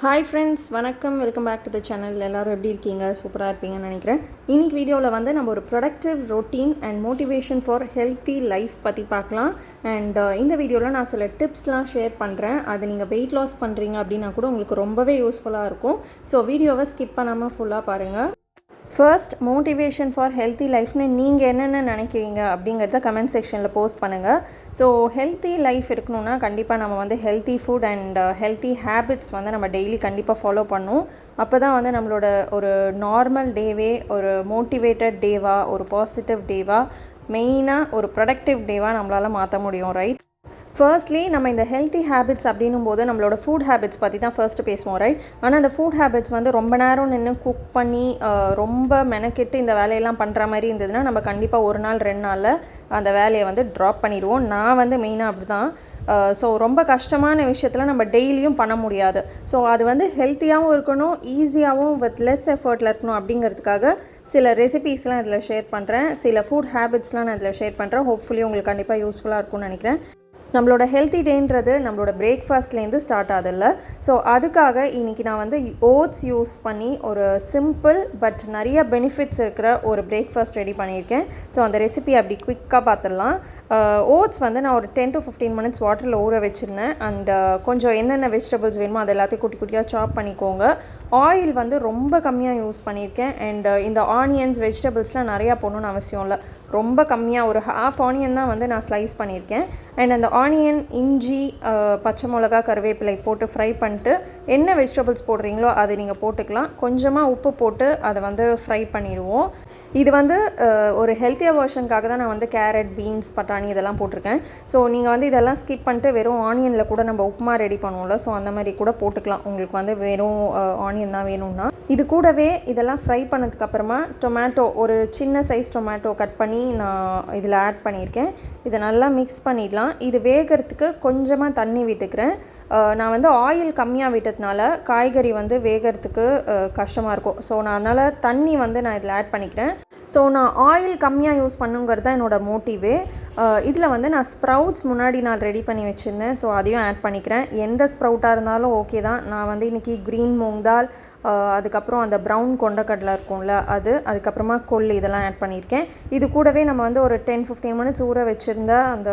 Hi friends, வணக்கம். Welcome back to the channel. எல்லாரும் எப்படி இருக்கீங்க? சூப்பராக இருப்பீங்கன்னு நினைக்கிறேன். இன்னைக்கு வீடியோவில் வந்து நம்ம ஒரு productive routine and motivation for healthy life பற்றி பார்க்கலாம். அண்ட் இந்த வீடியோவில் நான் சில டிப்ஸ்லாம் ஷேர் பண்ணுறேன். அது நீங்கள் வெயிட் லாஸ் பண்ணுறீங்க அப்படின்னா கூட உங்களுக்கு ரொம்பவே யூஸ்ஃபுல்லாக இருக்கும். ஸோ வீடியோவை ஸ்கிப் பண்ணாமல் ஃபுல்லாக பாருங்கள். ஃபர்ஸ்ட், மோட்டிவேஷன் ஃபார் ஹெல்த்தி லைஃப்னு நீங்கள் என்னென்ன நினைக்கிறீங்க அப்படிங்கிறத கமெண்ட் செக்ஷனில் போஸ்ட் பண்ணுங்கள். ஸோ ஹெல்த்தி லைஃப் இருக்கணும்னா கண்டிப்பாக நம்ம வந்து healthy food and healthy habits வந்து நம்ம டெய்லி கண்டிப்பாக ஃபாலோ பண்ணணும். அப்போ தான் வந்து நம்மளோட ஒரு நார்மல் டேவே ஒரு மோட்டிவேட்டட் டேவாக, ஒரு பாசிட்டிவ் டேவாக, மெயினாக ஒரு ப்ரொடக்டிவ் டேவாக நம்மளால் மாற்ற முடியும். ரைட்? ஃபர்ஸ்ட்லி நம்ம இந்த ஹெல்த்தி ஹேபிட்ஸ் அப்படின்னும் போது நம்மளோட ஃபுட் ஹேபிட்ஸ் பற்றி தான் ஃபர்ஸ்ட்டு பேசுவோம். ரைட்? ஆனால் அந்த ஃபுட் ஹேபிட்ஸ் வந்து ரொம்ப நேரம் நின்று குக் பண்ணி ரொம்ப மெனக்கெட்டு இந்த வேலையெல்லாம் பண்ணுற மாதிரி இருந்ததுன்னா நம்ம கண்டிப்பாக ஒரு நாள் 2 நாளில் அந்த வேலையை வந்து ட்ராப் பண்ணிடுவோம். நான் வந்து மெயினாக அப்படி தான். ஸோ ரொம்ப கஷ்டமான விஷயத்தில் நம்ம டெய்லியும் பண்ண முடியாது. ஸோ அது வந்து ஹெல்த்தியாகவும் இருக்கணும், ஈஸியாகவும் வித் லெஸ் எஃபர்ட்டில் இருக்கணும் அப்படிங்கிறதுக்காக சில ரெசிபீஸ்லாம் இதில் ஷேர் பண்ணுறேன். சில ஃபுட் ஹேபிட்ஸ்லாம் நான் இதில் ஷேர் பண்ணுறேன். ஹோப்ஃபுல்லி உங்களுக்கு கண்டிப்பாக யூஸ்ஃபுல்லாக இருக்கும்னு நினைக்கிறேன். நம்மளோட ஹெல்த்தி டேன்றது நம்மளோட பிரேக்ஃபாஸ்ட்லேருந்து ஸ்டார்ட் ஆகுதில்ல. ஸோ அதுக்காக இன்றைக்கி நான் வந்து ஓட்ஸ் யூஸ் பண்ணி ஒரு சிம்பிள் பட் நிறைய பெனிஃபிட்ஸ் இருக்கிற ஒரு பிரேக்ஃபாஸ்ட் ரெடி பண்ணியிருக்கேன். ஸோ அந்த ரெசிபி அப்படி குயிக்காக பார்த்துடலாம். ஓட்ஸ் வந்து நான் ஒரு 10 to 15 minutes வாட்டரில் ஊற வச்சுருந்தேன். அண்ட் கொஞ்சம் என்னென்ன வெஜிடபிள்ஸ் வேணுமோ அது எல்லாத்தையும் குட்டி குட்டியாக சாப் பண்ணிக்கோங்க. ஆயில் வந்து ரொம்ப கம்மியாக யூஸ் பண்ணியிருக்கேன். அண்ட் இந்த ஆனியன்ஸ் வெஜிடபிள்ஸ்லாம் நிறையா போடணுன்னு அவசியம் இல்லை. ரொம்ப கம்மியாக ஒரு ½ ஆனியன் தான் வந்து நான் ஸ்லைஸ் பண்ணியிருக்கேன். அண்ட் அந்த ஆனியன், இஞ்சி, பச்சை மிளகா, கருவேப்பிலை போட்டு ஃப்ரை பண்ணிட்டு என்ன வெஜிடபிள்ஸ் போடுறீங்களோ அதை நீங்கள் போட்டுக்கலாம். கொஞ்சமாக உப்பு போட்டு அதை வந்து ஃப்ரை பண்ணிடுவோம். இது வந்து ஒரு ஹெல்த்தியாக வெர்ஷனுக்காக தான் நான் வந்து கேரட், பீன்ஸ், பட்டாணி இதெல்லாம் போட்டிருக்கேன். ஸோ நீங்கள் வந்து இதெல்லாம் ஸ்கிப் பண்ணிட்டு வெறும் ஆனியனில் கூட நம்ம உப்புமா ரெடி பண்ணுவோம்ல, ஸோ அந்த மாதிரி கூட போட்டுக்கலாம். உங்களுக்கு வந்து வெறும் ஆனியன் தான் வேணும்னா. இது கூடவே இதெல்லாம் ஃப்ரை பண்ணதுக்கப்புறமா டொமேட்டோ, ஒரு சின்ன சைஸ் டொமேட்டோ கட் பண்ணி நான் இதில் ஆட் பண்ணியிருக்கேன். இதை நல்லா மிக்ஸ் பண்ணிடலாம். இது வேகிறதுக்கு கொஞ்சமாக தண்ணி விட்டுக்கிறேன். நான் வந்து ஆயில் கம்மியாக விட்டதுனால காய்கறி வந்து வேகிறதுக்கு கஷ்டமாக இருக்கும். ஸோ நான் அதனால் தண்ணி வந்து நான் இதில் ஆட் பண்ணிக்கிறேன். ஸோ நான் ஆயில் கம்மியாக யூஸ் பண்ணுங்கிறது தான் என்னோடய மோட்டிவே. இதில் வந்து நான் ஸ்ப்ரவுட்ஸ் முன்னாடி நான் ரெடி பண்ணி வச்சுருந்தேன். ஸோ அதையும் ஆட் பண்ணிக்கிறேன். எந்த ஸ்ப்ரவுட்டாக இருந்தாலும் ஓகே தான். நான் வந்து இன்றைக்கி க்ரீன் மூங் தால், அதுக்கப்புறம் அந்த ப்ரௌன் கொண்டக்கடலை இருக்கும்ல அது, அதுக்கப்புறமா கொள்ளு இதெல்லாம் ஆட் பண்ணியிருக்கேன். இது கூடவே நம்ம வந்து ஒரு 10-15 minutes ஊற வச்சுருந்த அந்த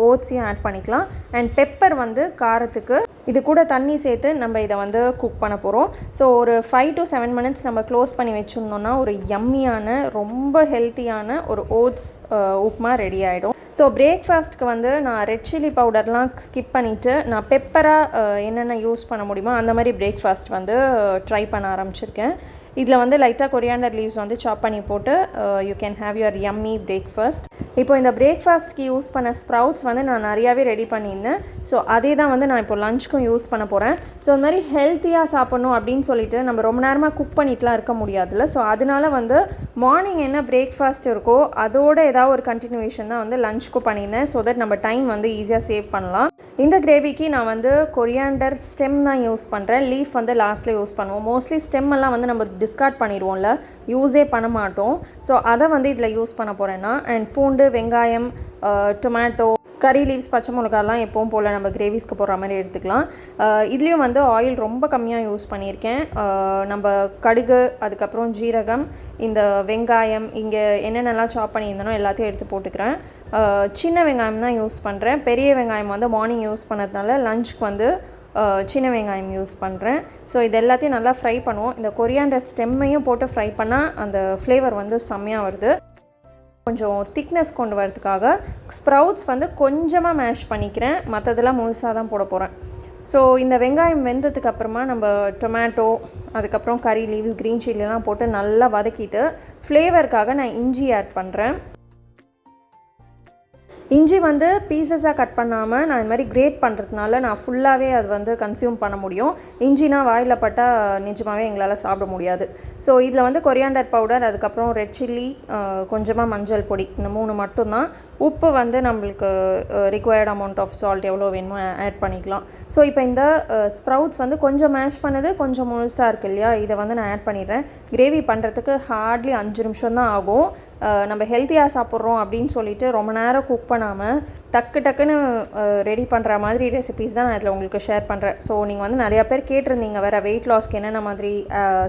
ஓட்ஸையும் ஆட் பண்ணிக்கலாம். அண்ட் பெப்பர் வந்து காரத்துக்கு இது கூட தண்ணி சேர்த்து நம்ம இதை வந்து குக் பண்ண போகிறோம். ஸோ ஒரு 5 to 7 minutes நம்ம க்ளோஸ் பண்ணி வச்சுருந்தோம்னா ஒரு யம்மியான, ரொம்ப ஹெல்த்தியான ஒரு ஓட்ஸ் உப்புமா ரெடி ஆகிடும். ஸோ பிரேக்ஃபாஸ்ட்டுக்கு வந்து நான் ரெட் சில்லி பவுடர்லாம் ஸ்கிப் பண்ணிவிட்டு நான் பெப்பராக என்னென்ன யூஸ் பண்ண முடியுமோ அந்த மாதிரி பிரேக்ஃபாஸ்ட் வந்து ட்ரை பண்ண ஆரம்பிச்சிருக்கேன். இதில் வந்து லைட்டாக கொரியாண்டர் லீவ்ஸ் வந்து சாப் பண்ணி போட்டு you can have your yummy breakfast. இப்போ இந்த பிரேக்ஃபாஸ்ட்க்கு யூஸ் பண்ண ஸ்ப்ரவுட்ஸ் வந்து நான் நிறையாவே ரெடி பண்ணியிருந்தேன். ஸோ அதே தான் வந்து நான் இப்போ லஞ்சுக்கும் யூஸ் பண்ண போகிறேன். ஸோ இந்த மாதிரி ஹெல்த்தியாக சாப்பிட்ணும் அப்படின்னு சொல்லிட்டு நம்ம ரொம்ப நேரமாக குக் பண்ணிட்டுலாம் இருக்க முடியாதுல்ல. ஸோ அதனால வந்து மார்னிங் என்ன பிரேக்ஃபாஸ்ட் இருக்கோ அதோட ஏதாவது ஒரு கண்டினியூவேஷன் தான் வந்து லஞ்சுக்கும் பண்ணியிருந்தேன். ஸோ தட் நம்ம டைம் வந்து ஈஸியாக சேவ் பண்ணலாம். இந்த கிரேவிக்கு நான் வந்து கொரியாண்டர் ஸ்டெம் தான் யூஸ் பண்ணுறேன். லீஃப் வந்து லாஸ்ட்டில் யூஸ் பண்ணுவோம். மோஸ்ட்லி ஸ்டெம் எல்லாம் வந்து நம்ம டிஸ்கார்ட் பண்ணிடுவோம்ல, யூஸே பண்ண மாட்டோம். ஸோ அதை வந்து இதில் யூஸ் பண்ண போகிறேன்னா. அண்ட் பூண்டு, வெங்காயம், டொமேட்டோ, கறி லீவ்ஸ், பச்சை மிளகாலாம் எப்பவும் போல் நம்ம கிரேவிஸ்க்கு போடுற மாதிரி எடுத்துக்கலாம். இதுலேயும் வந்து ஆயில் ரொம்ப கம்மியாக யூஸ் பண்ணியிருக்கேன். நம்ம கடுகு, அதுக்கப்புறம் ஜீரகம், இந்த வெங்காயம், இங்கே என்னென்னலாம் சாப் பண்ணியிருந்தனோ எல்லாத்தையும் எடுத்து போட்டுக்கிறேன். சின்ன வெங்காயம் தான் யூஸ் பண்ணுறேன். பெரிய வெங்காயம் வந்து மார்னிங் யூஸ் பண்ணதுனால லஞ்சுக்கு வந்து சின்ன வெங்காயம் யூஸ் பண்ணுறேன். ஸோ இது எல்லாத்தையும் நல்லா ஃப்ரை பண்ணுவோம். இந்த கொரியாண்டர் ஸ்டெம்மையும் போட்டு ஃப்ரை பண்ணால் அந்த ஃப்ளேவர் வந்து செம்மையாக வருது. கொஞ்சம் திக்னஸ் கொண்டு வரதுக்காக ஸ்ப்ரவுட்ஸ் வந்து கொஞ்சமாக மேஷ் பண்ணிக்கிறேன். மற்றதெல்லாம் முழுசாக தான் போட போகிறேன். ஸோ இந்த வெங்காயம் வெந்ததுக்கு அப்புறமா நம்ம டொமேட்டோ, அதுக்கப்புறம் கறி லீவ்ஸ், க்ரீன் சில்லிலாம் போட்டு நல்லா வதக்கிட்டு ஃப்ளேவருக்காக நான் இஞ்சி ஆட் பண்ணுறேன். இஞ்சி வந்து பீசஸாக கட் பண்ணாமல் நான் இது மாதிரி கிரேட் பண்ணுறதுனால நான் ஃபுல்லாகவே அது வந்து கன்சியூம் பண்ண முடியும். இஞ்சினா வாயில் பட்டால் நிஜமாகவே எங்களால் சாப்பிட முடியாது. ஸோ இதில் வந்து கொரியாண்டர் பவுடர், அதுக்கப்புறம் ரெட் சில்லி, கொஞ்சமாக மஞ்சள் பொடி, இந்த 3 மட்டும்தான். உப்பு வந்து நம்மளுக்கு ரிக்வயர்ட் அமௌண்ட் ஆஃப் சால்ட் எவ்வளோ வேணுமோ ஆட் பண்ணிக்கலாம். ஸோ இப்போ இந்த ஸ்ப்ரவுட்ஸ் வந்து கொஞ்சம் மேஷ் பண்ணது, கொஞ்சம் முழுசாக இருக்குது இல்லையா, இதை வந்து நான் ஆட் பண்ணிடுறேன். கிரேவி பண்ணுறதுக்கு ஹார்ட்லி 5 நிமிஷம் தான் ஆகும். நம்ம ஹெல்த்தியாக சாப்பிட்றோம் அப்படின்னு சொல்லிட்டு ரொம்ப நேரம் குக் பண்ணாமல் டக்குன்னு ரெடி பண்ணுற மாதிரி ரெசிபீஸ் தான் நான் இதில் உங்களுக்கு ஷேர் பண்ணுறேன். ஸோ நீங்கள் வந்து நிறையா பேர் கேட்டிருந்தீங்க வேறு வெயிட் லாஸ்க்கு என்னென்ன மாதிரி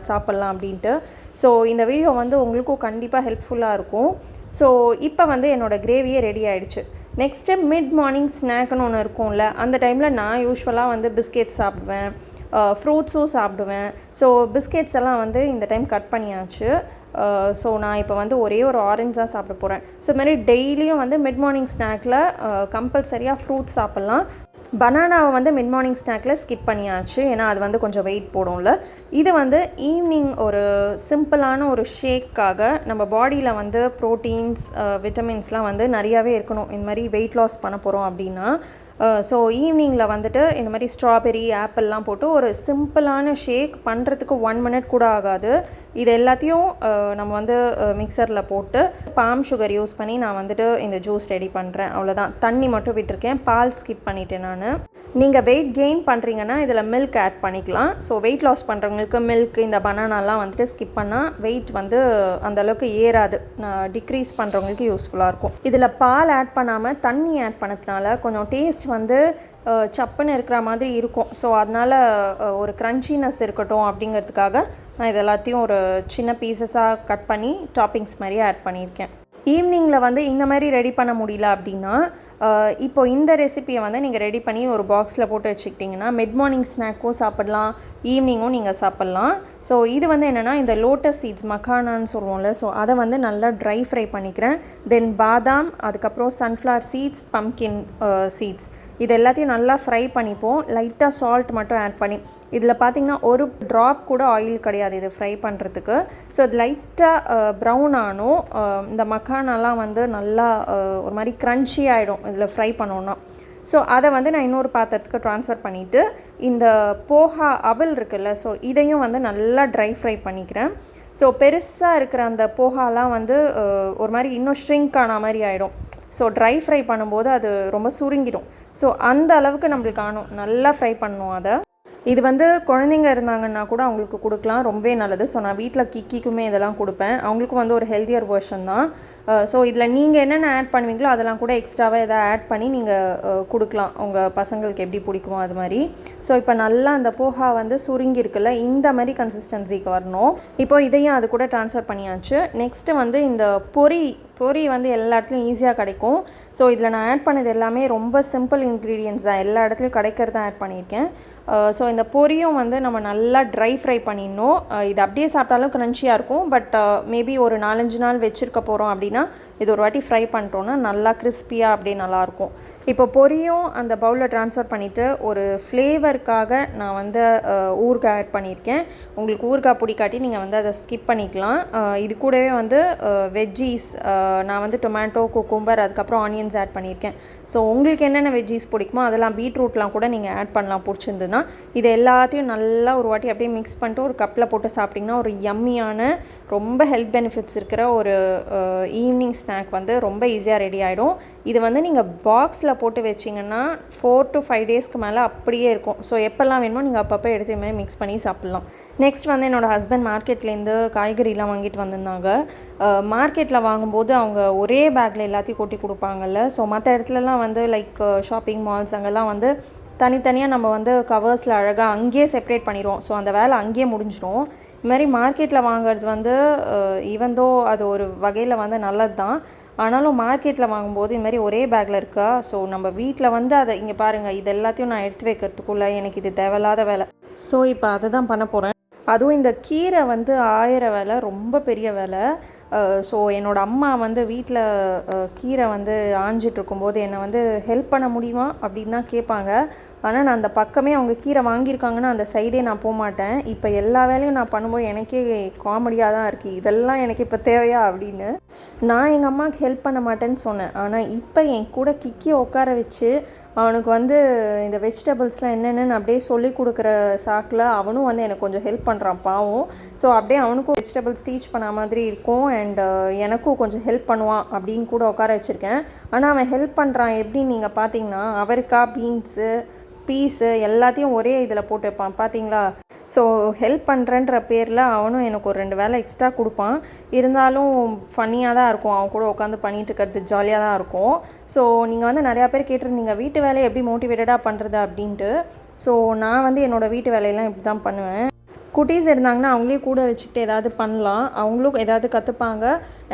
சாப்பிட்லாம் அப்படின்ட்டு. ஸோ இந்த வீடியோ வந்து உங்களுக்கும் கண்டிப்பாக ஹெல்ப்ஃபுல்லாக இருக்கும். ஸோ இப்போ வந்து என்னோடய கிரேவியே ரெடி ஆகிடுச்சு. நெக்ஸ்ட்டு மிட் மார்னிங் ஸ்நாக்னு ஒன்று இருக்கும்ல, அந்த டைமில் நான் யூஸ்வலாக வந்து பிஸ்கெட் சாப்பிடுவேன், ஃப்ரூட்ஸும் சாப்பிடுவேன். ஸோ பிஸ்கெட்ஸ் எல்லாம் வந்து இந்த டைம் கட் பண்ணியாச்சு. ஸோ நான் இப்போ வந்து ஒரே ஒரு ஆரஞ்சு தான் சாப்பிட போகிறேன். ஸோ இது மாதிரி டெய்லியும் வந்து மிட் மார்னிங் ஸ்நாக்கில் கம்பல்சரியாக ஃப்ரூட்ஸ் சாப்பிட்லாம். பனானாவை வந்து மிட் மார்னிங் ஸ்நாக்கில் ஸ்கிப் பண்ணியாச்சு, ஏன்னா அது வந்து கொஞ்சம் வெயிட் போடும்ல. இது வந்து ஈவினிங் ஒரு சிம்பிளான ஒரு ஷேக்காக நம்ம பாடியில் வந்து ப்ரோட்டீன்ஸ் விட்டமின்ஸ்லாம் வந்து நிறையாவே இருக்கணும் இந்த மாதிரி வெயிட் லாஸ் பண்ண போகிறோம் அப்படின்னா. ஸோ ஈவினிங்கில் வந்துட்டு இந்த மாதிரி ஸ்ட்ராபெரி ஆப்பிள்லாம் போட்டு ஒரு சிம்பிளான ஷேக் பண்ணுறதுக்கு 1 minute கூட ஆகாது. இது எல்லாத்தையும் நம்ம வந்து மிக்சரில் போட்டு பாம் சுகர் யூஸ் பண்ணி நான் வந்துட்டு இந்த ஜூஸ் ரெடி பண்ணுறேன். அவ்வளோதான், தண்ணி மட்டும் விட்டுருக்கேன், பால் ஸ்கிப் பண்ணிட்டேன் நான். நீங்கள் வெயிட் கெயின் பண்ணுறீங்கன்னா இதில் மில்க் ஆட் பண்ணிக்கலாம். ஸோ வெயிட் லாஸ் பண்ணுறவங்களுக்கு மில்க் இந்த பனானாலாம் வந்துட்டு ஸ்கிப் பண்ணால் வெயிட் வந்து அந்தளவுக்கு ஏறாது, டிக்ரீஸ் பண்ணுறவங்களுக்கு யூஸ்ஃபுல்லாக இருக்கும். இதில் பால் ஆட் பண்ணாமல் தண்ணி ஆட் பண்ணதுனால கொஞ்சம் டேஸ்ட் வந்து சப்புன்னு இருக்கிற மாதிரி இருக்கும். ஸோ அதனால் ஒரு க்ரன்ச்சினஸ் இருக்கட்டும் அப்படிங்கிறதுக்காக நான் இது எல்லாத்தையும் ஒரு சின்ன பீசஸாக கட் பண்ணி டாப்பிங்ஸ் மாதிரி ஆட் பண்ணியிருக்கேன். ஈவினிங்கில் வந்து இந்த மாதிரி ரெடி பண்ண முடியல அப்படின்னா இப்போ இந்த ரெசிப்பியை வந்து நீங்கள் ரெடி பண்ணி ஒரு பாக்ஸில் போட்டு வச்சுக்கிட்டிங்கன்னா மிட் மார்னிங் ஸ்நாக்கும் சாப்பிட்லாம், ஈவினிங்கும் நீங்கள் சாப்பிட்லாம். ஸோ இது வந்து என்னென்னா இந்த லோட்டஸ் சீட்ஸ் மக்கானான்னு சொல்லுவோம்ல, ஸோ அதை வந்து நல்லா ட்ரை ஃப்ரை பண்ணிக்கிறேன். தென் பாதாம், அதுக்கப்புறம் சன்ஃப்ளவர் சீட்ஸ், பம்கின் சீட்ஸ், இது எல்லாத்தையும் நல்லா ஃப்ரை பண்ணிப்போம். லைட்டாக சால்ட் மட்டும் ஆட் பண்ணி, இதில் பார்த்திங்கன்னா ஒரு ட்ராப் கூட ஆயில் கிடையாது இது ஃப்ரை பண்ணுறதுக்கு. ஸோ இது லைட்டாக ப்ரௌன் ஆனும், இந்த மக்கானாலாம் வந்து நல்லா ஒரு மாதிரி க்ரன்ச்சி ஆகிடும் இதில் ஃப்ரை பண்ணோன்னா. ஸோ அதை வந்து நான் இன்னொரு பாத்திரத்துக்கு ட்ரான்ஸ்ஃபர் பண்ணிவிட்டு இந்த போஹா அவல் இருக்குல்ல, ஸோ இதையும் வந்து நல்லா ட்ரை ஃப்ரை பண்ணிக்கிறேன். ஸோ பெருசாக இருக்கிற அந்த போஹாலாம் வந்து ஒரு மாதிரி இன்னும் ஷ்ரிங்க் ஆன மாதிரி ஆகிடும். ஸோ ட்ரை ஃப்ரை பண்ணும்போது அது ரொம்ப சுருங்கிடும். ஸோ அந்த அளவுக்கு நம்மளுக்கு ஆனும், நல்லா ஃப்ரை பண்ணணும் அதை. இது வந்து குழந்தைங்க இருந்தாங்கன்னா கூட அவங்களுக்கு கொடுக்கலாம், ரொம்பவே நல்லது. ஸோ நான் வீட்டில் கிக்கிக்குமே இதெல்லாம் கொடுப்பேன், அவங்களுக்கும் வந்து ஒரு ஹெல்த்தியர் வெர்ஷன் தான். ஸோ இதில் நீங்கள் என்னென்ன ஆட் பண்ணுவீங்களோ அதெல்லாம் கூட எக்ஸ்ட்ராவாக எதாவது ஆட் பண்ணி நீங்கள் கொடுக்கலாம், உங்கள் பசங்களுக்கு எப்படி பிடிக்குமோ அது மாதிரி. ஸோ இப்போ நல்லா அந்த போஹா வந்து சுருங்கி இருக்குல்ல, இந்த மாதிரி கன்சிஸ்டன்சிக்கு வரணும். இப்போ இதையும் அது கூட ட்ரான்ஸ்ஃபர் பண்ணியாச்சு. நெக்ஸ்ட்டு வந்து இந்த பொரி வந்து எல்லா இடத்துலையும் ஈஸியாக கிடைக்கும். ஸோ இதில் நான் ஆட் பண்ணது எல்லாமே ரொம்ப சிம்பிள் இன்க்ரீடியன்ட்ஸ் தான், எல்லா இடத்துலையும் கிடைக்கிறது தான் ஆட் பண்ணியிருக்கேன். ஸோ இந்த பொரியும் வந்து நம்ம நல்லா ட்ரை ஃப்ரை பண்ணிடணும். இது அப்படியே சாப்பிட்டாலும் க்ரன்ச்சியாக இருக்கும், பட் மேபி ஒரு 4-5 நாள் வச்சுருக்க போகிறோம் அப்படின்னா இது ஒரு வாட்டி ஃப்ரை பண்ணிட்டோன்னா நல்லா கிறிஸ்பியாக அப்படியே நல்லாயிருக்கும். இப்போ பொரியும் அந்த பவுலில் ட்ரான்ஸ்ஃபர் பண்ணிவிட்டு ஒரு ஃப்ளேவருக்காக நான் வந்து ஊறுகாய் ஆட் பண்ணியிருக்கேன். உங்களுக்கு ஊறுகாய் பிடிக்காட்டி நீங்கள் வந்து அதை ஸ்கிப் பண்ணிக்கலாம். இது கூடவே வந்து வெஜ்ஜீஸ் நான் வந்து டொமேட்டோ, குக்கும்பர், அதுக்கப்புறம் ஆனியன்ஸ் ஆட் பண்ணியிருக்கேன். ஸோ உங்களுக்கு என்னென்ன வெஜ்ஜீஸ் பிடிக்குமோ அதெல்லாம் பீட்ரூட்லாம் கூட நீங்கள் ஆட் பண்ணலாம் பிடிச்சிருந்துன்னா. இது எல்லாத்தையும் நல்லா ஒரு வாட்டி அப்படியே மிக்ஸ் பண்ணிட்டு ஒரு கப்பில் போட்டு சாப்பிட்டிங்கன்னா ஒரு யம்மியான ரொம்ப ஹெல்த் பெனிஃபிட்ஸ் இருக்கிற ஒரு ஈவினிங் ஸ்நாக் வந்து ரொம்ப ஈஸியாக ரெடி ஆகிடும். இது வந்து நீங்கள் பாக்ஸில் போட்டு வச்சிங்கன்னா 4 to 5 டேஸ்க்கு மேலே அப்படியே இருக்கும். ஸோ எப்போல்லாம் வேணுமோ நீங்கள் அப்பப்போ எடுத்து இதுமாதிரி மிக்ஸ் பண்ணி சாப்பிட்லாம். நெக்ஸ்ட் வந்து என்னோடய ஹஸ்பண்ட் மார்க்கெட்லேருந்து காய்கறிலாம் வாங்கிட்டு வந்திருந்தாங்க. மார்க்கெட்டில் வாங்கும்போது அவங்க ஒரே பேக்கில் எல்லாத்தையும் கொட்டி கொடுப்பாங்கல்ல. ஸோ மற்ற இடத்துலலாம் வந்து லைக் ஷாப்பிங் மால்ஸ் அங்கெல்லாம் வந்து தனித்தனியாக நம்ம வந்து கவர்ஸில் அழகாக அங்கேயே செப்ரேட் பண்ணிடுவோம். ஸோ அந்த வேலை அங்கேயே முடிஞ்சிடும். இதுமாதிரி மார்க்கெட்டில் வாங்குறது வந்து ஈவன்தோ அது ஒரு வகையில் வந்து நல்லது தான், ஆனாலும் மார்க்கெட்டில் வாங்கும்போது இதுமாதிரி ஒரே பேக்கில் இருக்கா. ஸோ நம்ம வீட்டில் வந்து அதை இங்கே பாருங்கள், இது எல்லாத்தையும் நான் எடுத்து வைக்கிறதுக்குள்ளே எனக்கு இது தேவையில்லாத வேலை. ஸோ இப்போ அதை தான் பண்ண போகிறேன். அதுவும் இந்த கீரை வந்து ஆயிர வேலை, ரொம்ப பெரிய வேலை. ஸோ என்னோடய அம்மா வந்து வீட்டில் கீரை வந்து ஆஞ்சிட்ருக்கும்போது என்னை வந்து ஹெல்ப் பண்ண முடியுமா அப்படின்னு தான் கேட்பாங்க. ஆனால் நான் அந்த பக்கமே அவங்க கீரை வாங்கியிருக்காங்கன்னா அந்த சைடே நான் போக மாட்டேன். இப்போ எல்லா வேலையும் நான் பண்ணும்போது எனக்கே காமெடியாக தான் இருக்குது, இதெல்லாம் எனக்கு இப்போ தேவையா அப்படின்னு. நான் எங்கள் அம்மாவுக்கு ஹெல்ப் பண்ண மாட்டேன்னு சொன்னேன், ஆனால் இப்போ என் கூட கிக்கியை உட்கார வச்சு அவனுக்கு வந்து இந்த வெஜிடபிள்ஸ்லாம் என்னென்னு அப்படியே சொல்லி கொடுக்குற சாக்கில் அவனும் வந்து எனக்கு கொஞ்சம் ஹெல்ப் பண்ணுறான் பாவம். ஸோ அப்படியே அவனுக்கும் வெஜிடபிள்ஸ் டீச் பண்ண மாதிரி இருக்கும், அண்ட் எனக்கும் கொஞ்சம் ஹெல்ப் பண்ணுவான் அப்படின்னு கூட உட்கார வச்சுருக்கேன். ஆனால் அவன் ஹெல்ப் பண்ணுறான் எப்படின்னு நீங்கள் பார்த்தீங்கன்னா, அவரைக்காய், பீன்ஸு, பீஸு எல்லாத்தையும் ஒரே இதில் போட்டு வைப்பான் பார்த்தீங்களா. ஸோ ஹெல்ப் பண்ணுறன்ற பேரில் அவனும் எனக்கு ஒரு 2 வேலை எக்ஸ்ட்ரா கொடுப்பான். இருந்தாலும் ஃபன்னியாக தான் இருக்கும், அவன் கூட உட்காந்து பண்ணிகிட்டு இருக்கிறது ஜாலியாக தான் இருக்கும். ஸோ நீங்கள் வந்து நிறையா பேர் கேட்டிருந்தீங்க வீட்டு வேலையை எப்படி மோட்டிவேட்டடாக பண்ணுறது அப்படின்ட்டு. ஸோ நான் வந்து என்னோடய வீட்டு வேலையெல்லாம் இப்படி தான் பண்ணுவேன். குட்டீஸ் இருந்தாங்கன்னா அவங்களையும் கூட வச்சுக்கிட்டு ஏதாவது பண்ணலாம், அவங்களும் ஏதாவது கற்றுப்பாங்க.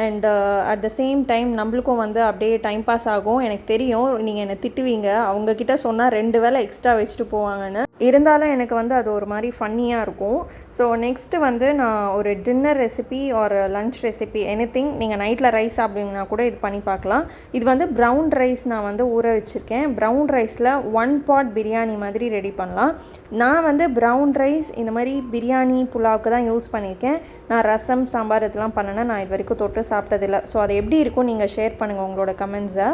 And at the same time நம்மளுக்கும் வந்து அப்படியே டைம் பாஸ் ஆகும். எனக்கு தெரியும் நீங்கள் என்னை திட்டுவீங்க, அவங்கக்கிட்ட சொன்னால் 2 வேலை எக்ஸ்ட்ரா வச்சுட்டு போவாங்கன்னு. இருந்தாலும் எனக்கு வந்து அது ஒரு மாதிரி ஃபன்னியாக இருக்கும். ஸோ நெக்ஸ்ட்டு வந்து நான் ஒரு டின்னர் ரெசிபி ஒரு லன்ச் ரெசிபி எனிதிங், நீங்கள் நைட்டில் ரைஸ் சாப்பிடுவீங்கன்னா கூட இது பண்ணி பார்க்கலாம். இது வந்து ப்ரௌன் ரைஸ் நான் வந்து ஊற வச்சுருக்கேன். ப்ரௌன் ரைஸில் 1 pot பிரியாணி மாதிரி ரெடி பண்ணலாம். நான் வந்து ப்ரௌன் ரைஸ் இந்த மாதிரி பிரியாணி புலாவுக்கு தான் யூஸ் பண்ணியிருக்கேன். நான் ரசம் சாம்பார் இதெல்லாம் பண்ணேன்னா நான் இது வரைக்கும் தொட்டு சாப்பிட்டதில்லை. ஸோ அது எப்படி இருக்கும் நீங்கள் ஷேர் பண்ணுங்கள் உங்களோட கமெண்ட்ஸை.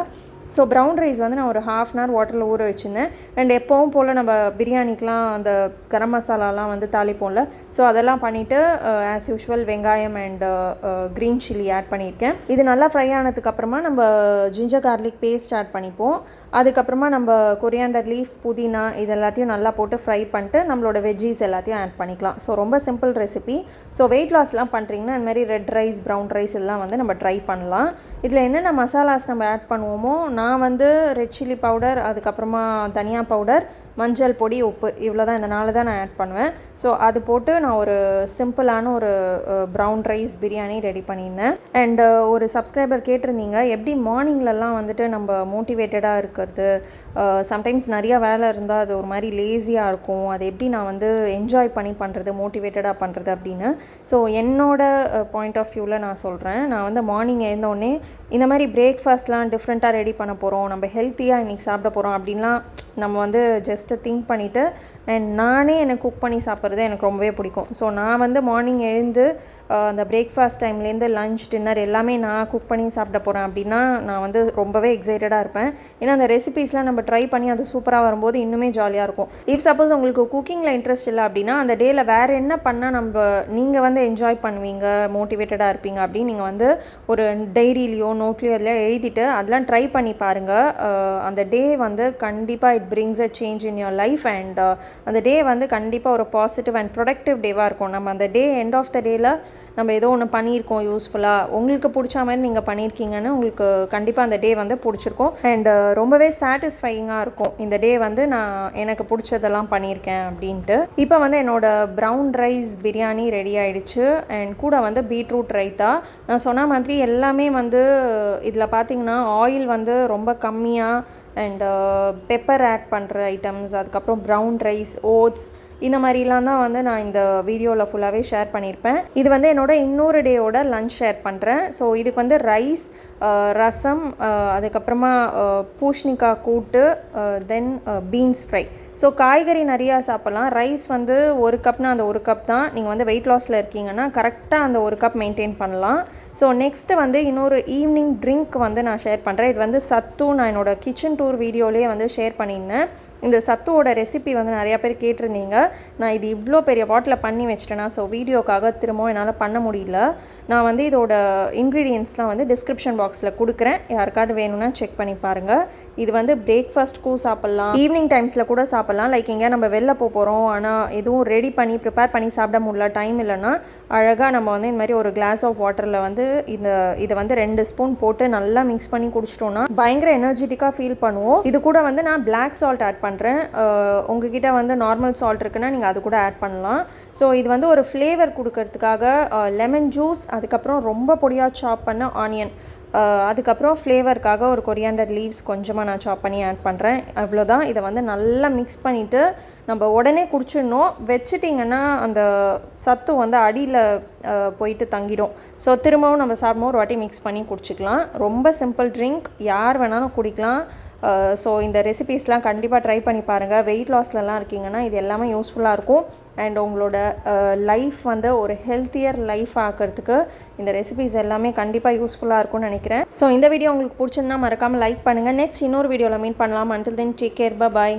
ஸோ ப்ரௌன் ரைஸ் வந்து நான் ஒரு 1/2 hour வாட்டரில் ஊற வச்சுருந்தேன். அண்ட் எப்போவும் போல் நம்ம பிரியாணிக்கெலாம் அந்த கரம் மசாலாலாம் வந்து தாளிப்போம்ல, ஸோ அதெல்லாம் பண்ணிவிட்டு ஆஸ் யூஷுவல் வெங்காயம் அண்ட் க்ரீன் சில்லி ஆட் பண்ணியிருக்கேன். இது நல்லா ஃப்ரை ஆனதுக்கப்புறமா நம்ம ஜிஞ்சர் கார்லிக் பேஸ்ட் ஆட் பண்ணிப்போம். அதுக்கப்புறமா நம்ம கொரியாண்டர் லீஃப், புதினா இது எல்லாத்தையும் நல்லா போட்டு ஃப்ரை பண்ணிட்டு நம்மளோட வெஜ்ஜீஸ் எல்லாத்தையும் ஆட் பண்ணிக்கலாம். ஸோ ரொம்ப சிம்பிள் ரெசிபி. ஸோ வெயிட் லாஸ்லாம் பண்ணுறீங்கன்னா இந்த மாதிரி ரெட் ரைஸ், ப்ரௌன் ரைஸ் எல்லாம் வந்து நம்ம ட்ரை பண்ணலாம். இதில் என்னென்ன மசாலாஸ் நம்ம ஆட் பண்ணுவோமோ, நான் வந்து ரெட் சில்லி பவுடர், அதுக்கப்புறமா தனியா பவுடர், மஞ்சள் பொடி, உப்பு, இவ்வளோ தான், இந்த 4 தான் நான் ஆட் பண்ணுவேன். ஸோ அது போட்டு நான் ஒரு சிம்பிளான ஒரு ப்ரௌன் ரைஸ் பிரியாணி ரெடி பண்ணியிருந்தேன். அண்டு ஒரு சப்ஸ்கிரைபர் கேட்டிருந்தீங்க எப்படி மார்னிங்லலாம் வந்துட்டு நம்ம மோட்டிவேட்டடாக இருக்கிறது, சம்டைம்ஸ் நிறையா வேலை இருந்தால் அது ஒரு மாதிரி லேசியாக இருக்கும், அது எப்படி நான் வந்து என்ஜாய் பண்ணி பண்ணுறது, மோட்டிவேட்டடாக பண்ணுறது அப்படின்னு. ஸோ என்னோட பாயிண்ட் ஆஃப் வியூவில் நான் சொல்கிறேன். நான் வந்து மார்னிங் எழுந்தோடனே இந்த மாதிரி பிரேக்ஃபாஸ்ட்லாம் டிஃப்ரெண்ட்டாக ரெடி பண்ண போகிறோம், நம்ம ஹெல்த்தியாக இன்றைக்கி சாப்பிட போகிறோம் அப்படின்லாம் நம்ம வந்து ஜஸ்ட்டு திங்க் பண்ணிவிட்டு அண்ட் நானே எனக்கு குக் பண்ணி சாப்பிட்றது எனக்கு ரொம்பவே பிடிக்கும். ஸோ நான் வந்து மார்னிங் எழுந்து அந்த பிரேக்ஃபாஸ்ட் டைம்லேருந்து லன்ச், டின்னர் எல்லாமே நான் குக் பண்ணி சாப்பிட போகிறேன் அப்படின்னா நான் வந்து ரொம்பவே எக்ஸைட்டடாக இருப்பேன். ஏன்னா அந்த ரெசிபீஸ்லாம் நம்ம ட்ரை பண்ணி அது சூப்பராக வரும்போது இன்னுமே ஜாலியாக இருக்கும். இஃப் சப்போஸ் உங்களுக்கு குக்கிங்கில் இன்ட்ரெஸ்ட் இல்லை அப்படின்னா அந்த டேயில் வேறு என்ன பண்ணால் நீங்கள் வந்து என்ஜாய் பண்ணுவீங்க, மோட்டிவேட்டடாக இருப்பீங்க அப்படின்னு நீங்கள் வந்து ஒரு டைரியிலையோ நோட்லேயோ எல்லாம் எழுதிட்டு அதெல்லாம் ட்ரை பண்ணி பாருங்கள். அந்த டே வந்து கண்டிப்பாக it brings a change in your life and அந்த டே வந்து கண்டிப்பாக ஒரு பாசிட்டிவ் அண்ட் ப்ரொடக்டிவ் டேவாக இருக்கும். நம்ம அந்த டே எண்ட் ஆஃப் த டேயில் நம்ம ஏதோ ஒன்று பண்ணியிருக்கோம் யூஸ்ஃபுல்லாக, உங்களுக்கு பிடிச்ச மாதிரி நீங்கள் பண்ணியிருக்கீங்கன்னு உங்களுக்கு கண்டிப்பாக அந்த டே வந்து பிடிச்சிருக்கும் அண்ட் ரொம்பவே சாட்டிஸ்ஃபையிங்காக இருக்கும். இந்த டே வந்து நான் எனக்கு பிடிச்சதெல்லாம் பண்ணியிருக்கேன் அப்படின்ட்டு. இப்போ வந்து என்னோடய ப்ரௌன் ரைஸ் பிரியாணி ரெடி ஆகிடுச்சு அண்ட் கூட வந்து பீட்ரூட் ரைத்தா. நான் சொன்ன மாதிரி எல்லாமே வந்து இதில் பார்த்திங்கன்னா ஆயில் வந்து ரொம்ப கம்மியாக அண்ட் பெப்பர் ஆட் பண்ணுற ஐட்டம்ஸ், அதுக்கப்புறம் ப்ரௌன் ரைஸ், ஓட்ஸ், இந்த மாதிரிலாம் தான் வந்து நான் இந்த வீடியோவில் ஃபுல்லாகவே ஷேர் பண்ணியிருப்பேன். இது வந்து என்னோடய இன்னொரு டேயோட லன்ச் ஷேர் பண்ணுறேன். ஸோ இதுக்கு வந்து ரைஸ், ரசம், அதுக்கப்புறமா பூஷ்ணிக்காய் கூட்டு, தென் பீன்ஸ் ஃப்ரை. ஸோ காய்கறி நிறையா சாப்பிட்லாம். ரைஸ் வந்து 1 கப்னா அந்த 1 கப் தான். நீங்கள் வந்து வெயிட் லாஸில் இருக்கீங்கன்னா கரெக்டாக அந்த 1 கப் மெயின்டைன் பண்ணலாம். ஸோ நெக்ஸ்ட்டு வந்து இன்னொரு ஈவினிங் ட்ரிங்க் வந்து நான் ஷேர் பண்ணுறேன். இது வந்து சத்து, நான் என்னோடய கிச்சன் டூர் வீடியோலேயே வந்து ஷேர் பண்ணியிருந்தேன். இந்த சத்துவோட ரெசிபி வந்து நிறையா பேர் கேட்டிருந்தீங்க. நான் இது இவ்வளோ பெரிய பாட்டில் பண்ணி வச்சிட்டேன்னா, ஸோ வீடியோக்காக திரும்பவும் என்னால் பண்ண முடியல. நான் வந்து இதோட இன்க்ரீடியன்ட்ஸ்லாம் வந்து டிஸ்கிரிப்ஷன் பாக்ஸில் கொடுக்குறேன், யாருக்காவது வேணும்னா செக் பண்ணி பாருங்கள். இது வந்து பிரேக்ஃபாஸ்ட்க்கும் சாப்பிட்லாம், ஈவினிங் டைம்ஸில் கூட சாப்பிட்லாம். லைக் எங்கேயா நம்ம வெளில போகிறோம் ஆனால் எதுவும் ரெடி பண்ணி ப்ரிப்பேர் பண்ணி சாப்பிட முடியல, டைம் இல்லைன்னா அழகாக நம்ம வந்து இந்த மாதிரி ஒரு கிளாஸ் ஆஃப் வாட்டரில் வந்து இதை வந்து 2 ஸ்பூன் போட்டு நல்லா மிக்ஸ் பண்ணி குடிச்சிட்டோன்னா பயங்கர எனர்ஜெட்டிக்காக ஃபீல் பண்ணுவோம். இது கூட வந்து நான் பிளாக் சால்ட் ஆட் பண்ணுறேன். உங்ககிட்ட வந்து நார்மல் சால்ட் இருக்குன்னா நீங்கள் அது கூட ஆட் பண்ணலாம். ஸோ இது வந்து ஒரு ஃப்ளேவர் கொடுக்கறதுக்காக லெமன் ஜூஸ், அதுக்கப்புறம் ரொம்ப பொடியாக சாப் பண்ண ஆனியன், அதுக்கப்புறம் ஃப்ளேவருக்காக ஒரு கொரியாண்டர் லீவ்ஸ் கொஞ்சமாக நான் சாப் பண்ணி ஆட் பண்ணுறேன். அவ்வளோதான். இதை வந்து நல்லா மிக்ஸ் பண்ணிவிட்டு நம்ம உடனே குடிச்சிடணும். வச்சிட்டிங்கன்னா அந்த சத்து வந்து அடியில் போயிட்டு தங்கிடும். ஸோ திரும்பவும் நம்ம சாப்பிடும்போது ஒரு வாட்டி மிக்ஸ் பண்ணி குடிச்சிக்கலாம். ரொம்ப சிம்பிள் ட்ரிங்க், யார் வேணாலும் குடிக்கலாம். ஸோ இந்த ரெசிபீஸ்லாம் கண்டிப்பாக ட்ரை பண்ணி பாருங்கள். வெயிட் லாஸ்லலாம் இருக்கீங்கன்னா இது எல்லாமே யூஸ்ஃபுல்லாக இருக்கும் அண்ட் உங்களோட லைஃப் வந்து ஒரு ஹெல்த்தியர் லைஃப் ஆக்கிறதுக்கு இந்த ரெசிபீஸ் எல்லாமே கண்டிப்பாக யூஸ்ஃபுல்லாக இருக்கும்னு நினைக்கிறேன். ஸோ இந்த வீடியோ உங்களுக்கு பிடிச்சிருந்தா மறக்காமல் லைக் பண்ணுங்கள். நெக்ஸ்ட் இன்னொரு வீடியோவில் மீட் பண்ணலாம். Until then take care, by.